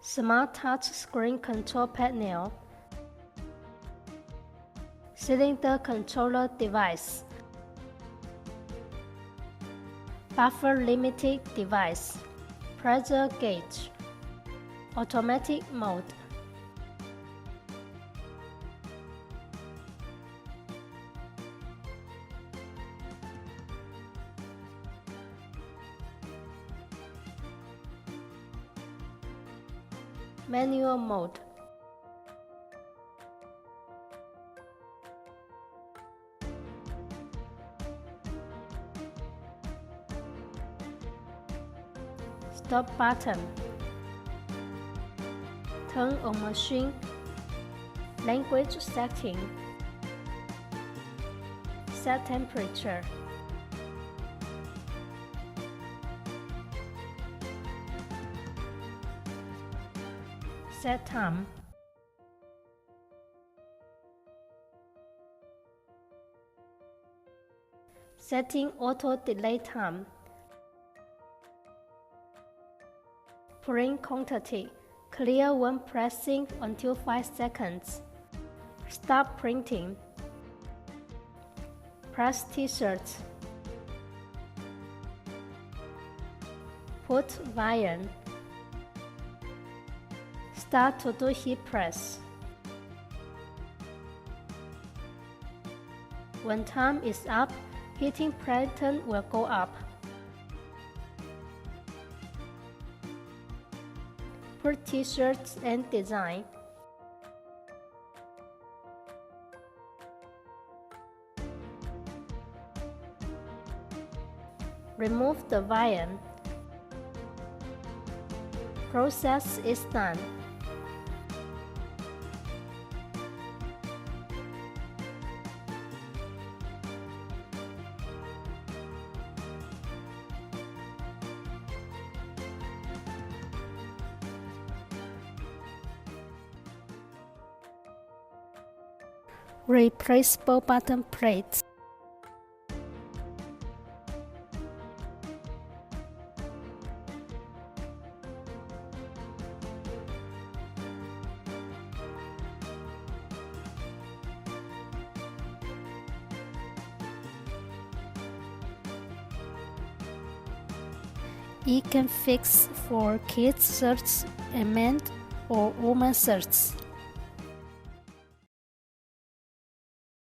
Smart touch screen control panel, cylinder controller device, buffer limiting device, pressure gauge, automatic mode. Manual mode. Stop button. Turn on machine. Language setting. Set temperature. Set time. Setting auto delay time. Print quantity. Clear when pressing until 5 seconds. Stop printing. Press t-shirts. Put wire. Start to do heat press. When time is up, heating pattern will go up. Put t-shirts and design. Remove the wire. Process is done. Replaceable button plates. It can fix for kids shirts and men or women's shirts.